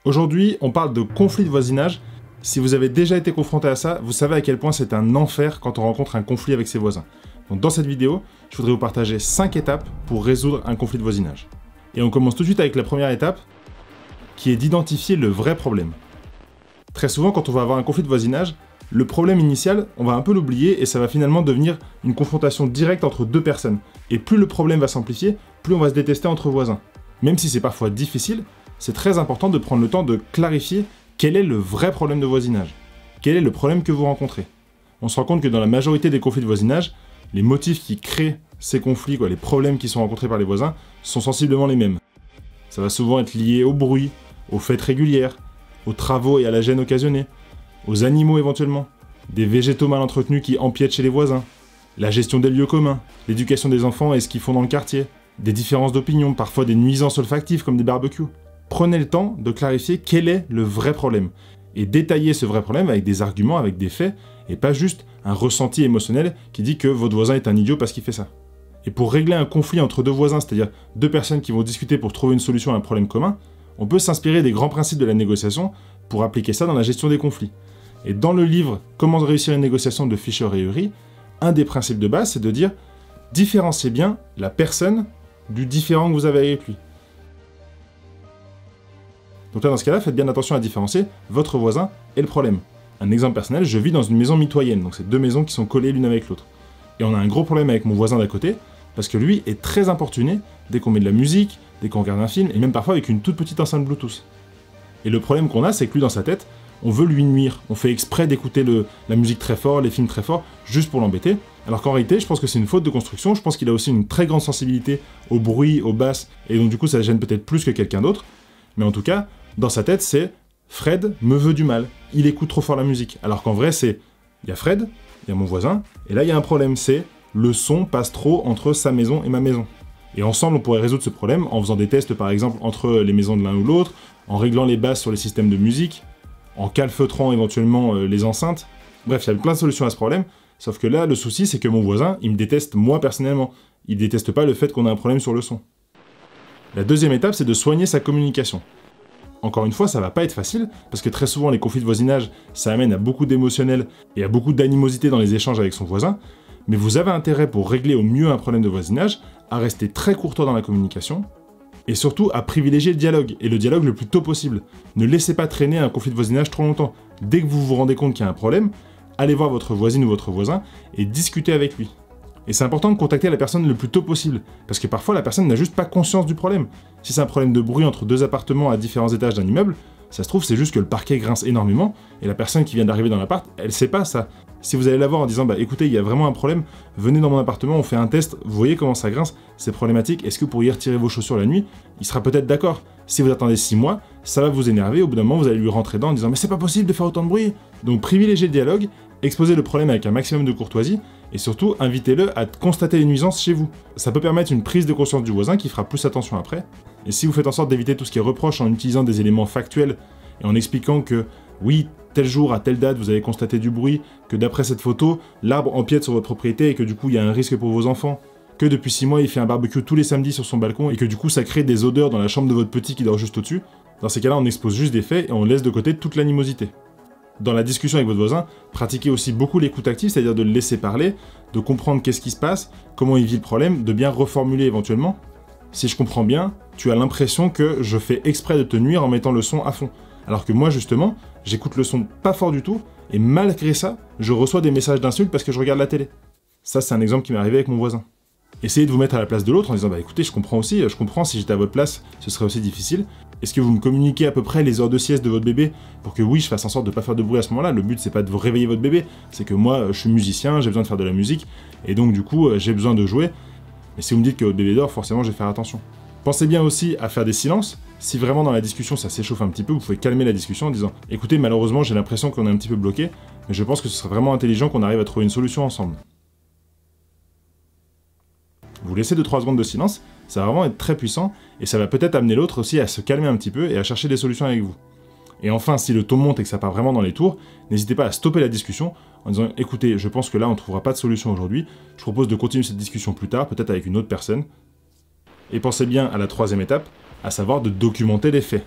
Aujourd'hui, on parle de conflit de voisinage. Si vous avez déjà été confronté à ça, vous savez à quel point c'est un enfer quand on rencontre un conflit avec ses voisins. Donc dans cette vidéo, je voudrais vous partager 5 étapes pour résoudre un conflit de voisinage. Et on commence tout de suite avec la première étape, qui est d'identifier le vrai problème. Très souvent, quand on va avoir un conflit de voisinage, le problème initial, on va un peu l'oublier et ça va finalement devenir une confrontation directe entre deux personnes. Et plus le problème va s'amplifier, plus on va se détester entre voisins. Même si c'est parfois difficile, c'est très important de prendre le temps de clarifier quel est le vrai problème de voisinage. Quel est le problème que vous rencontrez. On se rend compte que dans la majorité des conflits de voisinage, les motifs qui créent ces conflits, les problèmes qui sont rencontrés par les voisins, sont sensiblement les mêmes. Ça va souvent être lié au bruit, aux fêtes régulières, aux travaux et à la gêne occasionnée, aux animaux éventuellement, des végétaux mal entretenus qui empiètent chez les voisins, la gestion des lieux communs, l'éducation des enfants et ce qu'ils font dans le quartier, des différences d'opinion, parfois des nuisances olfactives comme des barbecues. Prenez le temps de clarifier quel est le vrai problème, et détailler ce vrai problème avec des arguments, avec des faits, et pas juste un ressenti émotionnel qui dit que votre voisin est un idiot parce qu'il fait ça. Et pour régler un conflit entre deux voisins, c'est-à-dire deux personnes qui vont discuter pour trouver une solution à un problème commun, on peut s'inspirer des grands principes de la négociation pour appliquer ça dans la gestion des conflits. Et dans le livre « Comment réussir une négociation » de Fisher et Ury, un des principes de base, c'est de dire « Différenciez bien la personne du différent que vous avez avec lui ». Donc là, dans ce cas-là, faites bien attention à différencier votre voisin et le problème. Un exemple personnel, je vis dans une maison mitoyenne, donc c'est deux maisons qui sont collées l'une avec l'autre. Et on a un gros problème avec mon voisin d'à côté, parce que lui est très importuné dès qu'on met de la musique, dès qu'on regarde un film, et même parfois avec une toute petite enceinte Bluetooth. Et le problème qu'on a, c'est que lui, dans sa tête, on veut lui nuire. On fait exprès d'écouter la musique très fort, les films très forts, juste pour l'embêter. Alors qu'en réalité, je pense que c'est une faute de construction. Je pense qu'il a aussi une très grande sensibilité au bruit, aux basses, et donc du coup, ça le gêne peut-être plus que quelqu'un d'autre. Mais en tout cas, dans sa tête, c'est « Fred me veut du mal. Il écoute trop fort la musique. » Alors qu'en vrai, c'est « Il y a Fred, il y a mon voisin, et là, il y a un problème, c'est le son passe trop entre sa maison et ma maison. » Et ensemble, on pourrait résoudre ce problème en faisant des tests, par exemple, entre les maisons de l'un ou l'autre, en réglant les basses sur les systèmes de musique, en calfeutrant éventuellement les enceintes. Bref, il y a plein de solutions à ce problème, sauf que là, le souci, c'est que mon voisin, il me déteste moi personnellement. Il déteste pas le fait qu'on a un problème sur le son. La deuxième étape, c'est de soigner sa communication. Encore une fois, ça va pas être facile, parce que très souvent, les conflits de voisinage, ça amène à beaucoup d'émotionnel et à beaucoup d'animosité dans les échanges avec son voisin, mais vous avez intérêt, pour régler au mieux un problème de voisinage, à rester très courtois dans la communication, et surtout à privilégier le dialogue, et le dialogue le plus tôt possible. Ne laissez pas traîner un conflit de voisinage trop longtemps. Dès que vous vous rendez compte qu'il y a un problème, allez voir votre voisine ou votre voisin et discutez avec lui. Et c'est important de contacter la personne le plus tôt possible, parce que parfois la personne n'a juste pas conscience du problème. Si c'est un problème de bruit entre deux appartements à différents étages d'un immeuble, ça se trouve c'est juste que le parquet grince énormément, et la personne qui vient d'arriver dans l'appart, elle sait pas ça. Si vous allez la voir en disant « Bah écoutez, il y a vraiment un problème, venez dans mon appartement, on fait un test, vous voyez comment ça grince, c'est problématique, est-ce que vous pourriez retirer vos chaussures la nuit ?» Il sera peut-être d'accord. Si vous attendez 6 mois, ça va vous énerver, au bout d'un moment vous allez lui rentrer dedans en disant « Mais c'est pas possible de faire autant de bruit !» Donc privilégiez le dialogue, exposez le problème avec un maximum de courtoisie, et surtout invitez-le à constater les nuisances chez vous. Ça peut permettre une prise de conscience du voisin qui fera plus attention après. Et si vous faites en sorte d'éviter tout ce qui est reproche en utilisant des éléments factuels et en expliquant que oui, tel jour, à telle date, vous avez constaté du bruit, que d'après cette photo, l'arbre empiète sur votre propriété et que du coup il y a un risque pour vos enfants, que depuis 6 mois il fait un barbecue tous les samedis sur son balcon et que du coup ça crée des odeurs dans la chambre de votre petit qui dort juste au-dessus, dans ces cas-là on expose juste des faits et on laisse de côté toute l'animosité. Dans la discussion avec votre voisin, pratiquez aussi beaucoup l'écoute active, c'est-à-dire de le laisser parler, de comprendre qu'est-ce qui se passe, comment il vit le problème, de bien reformuler éventuellement. Si je comprends bien, tu as l'impression que je fais exprès de te nuire en mettant le son à fond. Alors que moi, justement, j'écoute le son pas fort du tout, et malgré ça, je reçois des messages d'insultes parce que je regarde la télé. Ça, c'est un exemple qui m'est arrivé avec mon voisin. Essayez de vous mettre à la place de l'autre en disant « Bah écoutez, je comprends aussi, je comprends, si j'étais à votre place, ce serait aussi difficile. Est-ce que vous me communiquez à peu près les heures de sieste de votre bébé pour que oui, je fasse en sorte de pas faire de bruit à ce moment-là? Le but, c'est pas de vous réveiller votre bébé, c'est que moi, je suis musicien, j'ai besoin de faire de la musique, et donc du coup, j'ai besoin de jouer. Et si vous me dites que votre bébé dort, forcément, je vais faire attention. Pensez bien aussi à faire des silences. Si vraiment dans la discussion ça s'échauffe un petit peu, vous pouvez calmer la discussion en disant « Écoutez, malheureusement, j'ai l'impression qu'on est un petit peu bloqué, mais je pense que ce serait vraiment intelligent qu'on arrive à trouver une solution ensemble. » Vous laissez 2-3 secondes de silence, ça va vraiment être très puissant, et ça va peut-être amener l'autre aussi à se calmer un petit peu et à chercher des solutions avec vous. Et enfin, si le ton monte et que ça part vraiment dans les tours, n'hésitez pas à stopper la discussion en disant « Écoutez, je pense que là on ne trouvera pas de solution aujourd'hui, je propose de continuer cette discussion plus tard, peut-être avec une autre personne. » Et pensez bien à la troisième étape, à savoir de documenter les faits.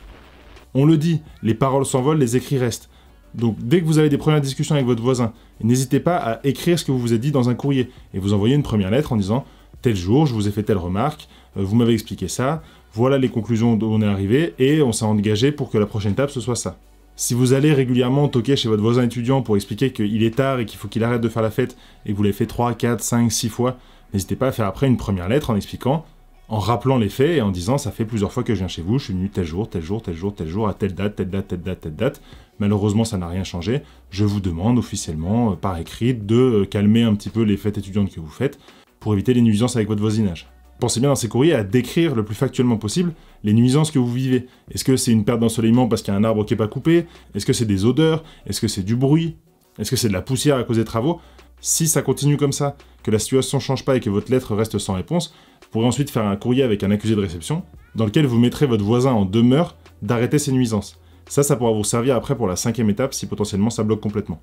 On le dit, les paroles s'envolent, les écrits restent. Donc dès que vous avez des premières discussions avec votre voisin, n'hésitez pas à écrire ce que vous vous êtes dit dans un courrier, et vous envoyez une première lettre en disant « Tel jour, je vous ai fait telle remarque, vous m'avez expliqué ça, voilà les conclusions dont on est arrivé, et on s'est engagé pour que la prochaine étape ce soit ça ». Si vous allez régulièrement toquer chez votre voisin étudiant pour expliquer qu'il est tard et qu'il faut qu'il arrête de faire la fête, et que vous l'avez fait 3, 4, 5, 6 fois, n'hésitez pas à faire après une première lettre en expliquant, en rappelant les faits et en disant « ça fait plusieurs fois que je viens chez vous, je suis venu tel jour, tel jour, tel jour, tel jour, à telle date, telle date, telle date, telle date. Malheureusement, ça n'a rien changé. Je vous demande officiellement, par écrit, de calmer un petit peu les fêtes étudiantes que vous faites pour éviter les nuisances avec votre voisinage. » Pensez bien dans ces courriers à décrire le plus factuellement possible les nuisances que vous vivez. Est-ce que c'est une perte d'ensoleillement parce qu'il y a un arbre qui n'est pas coupé? Est-ce que c'est des odeurs? Est-ce que c'est du bruit? Est-ce que c'est de la poussière à cause des travaux? Si ça continue comme ça, que la situation ne change pas et que votre lettre reste sans réponse, vous pourrez ensuite faire un courrier avec un accusé de réception, dans lequel vous mettrez votre voisin en demeure d'arrêter ces nuisances. Ça pourra vous servir après pour la 5e étape si potentiellement ça bloque complètement.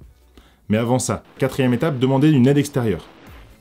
Mais avant ça, 4e étape, demandez une aide extérieure.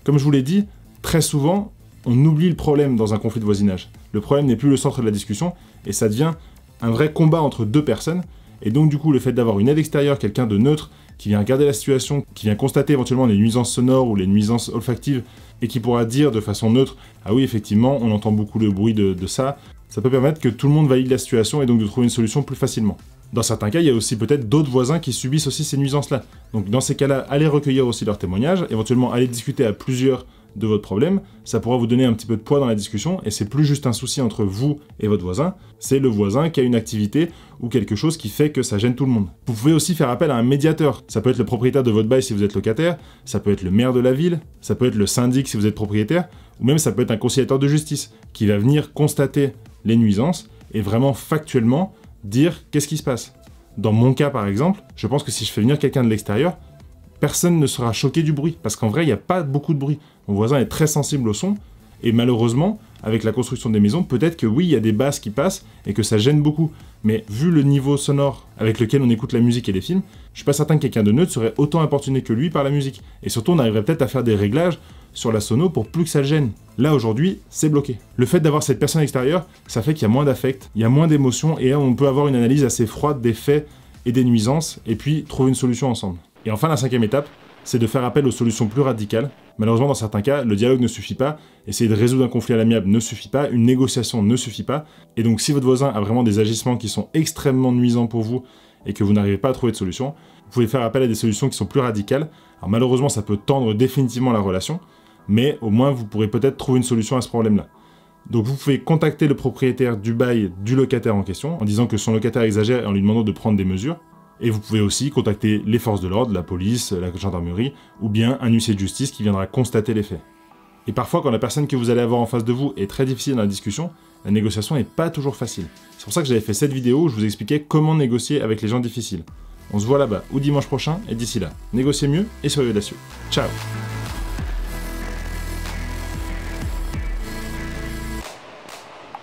Comme je vous l'ai dit, très souvent, on oublie le problème dans un conflit de voisinage. Le problème n'est plus le centre de la discussion, et ça devient un vrai combat entre deux personnes, et donc du coup le fait d'avoir une aide extérieure, quelqu'un de neutre, qui vient regarder la situation, qui vient constater éventuellement les nuisances sonores ou les nuisances olfactives, et qui pourra dire de façon neutre « Ah oui, effectivement, on entend beaucoup le bruit de ça », ça peut permettre que tout le monde valide la situation et donc de trouver une solution plus facilement. Dans certains cas, il y a aussi peut-être d'autres voisins qui subissent aussi ces nuisances-là. Donc dans ces cas-là, allez recueillir aussi leurs témoignages, éventuellement allez discuter à plusieurs de votre problème, ça pourra vous donner un petit peu de poids dans la discussion, et c'est plus juste un souci entre vous et votre voisin, c'est le voisin qui a une activité ou quelque chose qui fait que ça gêne tout le monde. Vous pouvez aussi faire appel à un médiateur, ça peut être le propriétaire de votre bail si vous êtes locataire, ça peut être le maire de la ville, ça peut être le syndic si vous êtes propriétaire, ou même ça peut être un conciliateur de justice, qui va venir constater les nuisances, et vraiment factuellement dire qu'est-ce qui se passe. Dans mon cas par exemple, je pense que si je fais venir quelqu'un de l'extérieur, personne ne sera choqué du bruit, parce qu'en vrai, il n'y a pas beaucoup de bruit. Mon voisin est très sensible au son, et malheureusement, avec la construction des maisons, peut-être que oui, il y a des basses qui passent, et que ça gêne beaucoup. Mais vu le niveau sonore avec lequel on écoute la musique et les films, je suis pas certain que quelqu'un de neutre serait autant importuné que lui par la musique. Et surtout, on arriverait peut-être à faire des réglages sur la sono pour plus que ça le gêne. Là, aujourd'hui, c'est bloqué. Le fait d'avoir cette personne extérieure, ça fait qu'il y a moins d'affect, il y a moins d'émotions, et on peut avoir une analyse assez froide des faits et des nuisances, et puis trouver une solution ensemble. Et enfin, la 5e étape, c'est de faire appel aux solutions plus radicales. Malheureusement, dans certains cas, le dialogue ne suffit pas, essayer de résoudre un conflit à l'amiable ne suffit pas, une négociation ne suffit pas, et donc si votre voisin a vraiment des agissements qui sont extrêmement nuisants pour vous, et que vous n'arrivez pas à trouver de solution, vous pouvez faire appel à des solutions qui sont plus radicales. Alors malheureusement, ça peut tendre définitivement la relation, mais au moins vous pourrez peut-être trouver une solution à ce problème-là. Donc vous pouvez contacter le propriétaire du bail du locataire en question, en disant que son locataire exagère et en lui demandant de prendre des mesures. Et vous pouvez aussi contacter les forces de l'ordre, la police, la gendarmerie, ou bien un huissier de justice qui viendra constater les faits. Et parfois, quand la personne que vous allez avoir en face de vous est très difficile dans la discussion, la négociation n'est pas toujours facile. C'est pour ça que j'avais fait cette vidéo où je vous expliquais comment négocier avec les gens difficiles. On se voit là-bas ou dimanche prochain, et d'ici là, négociez mieux et soyez audacieux. Ciao!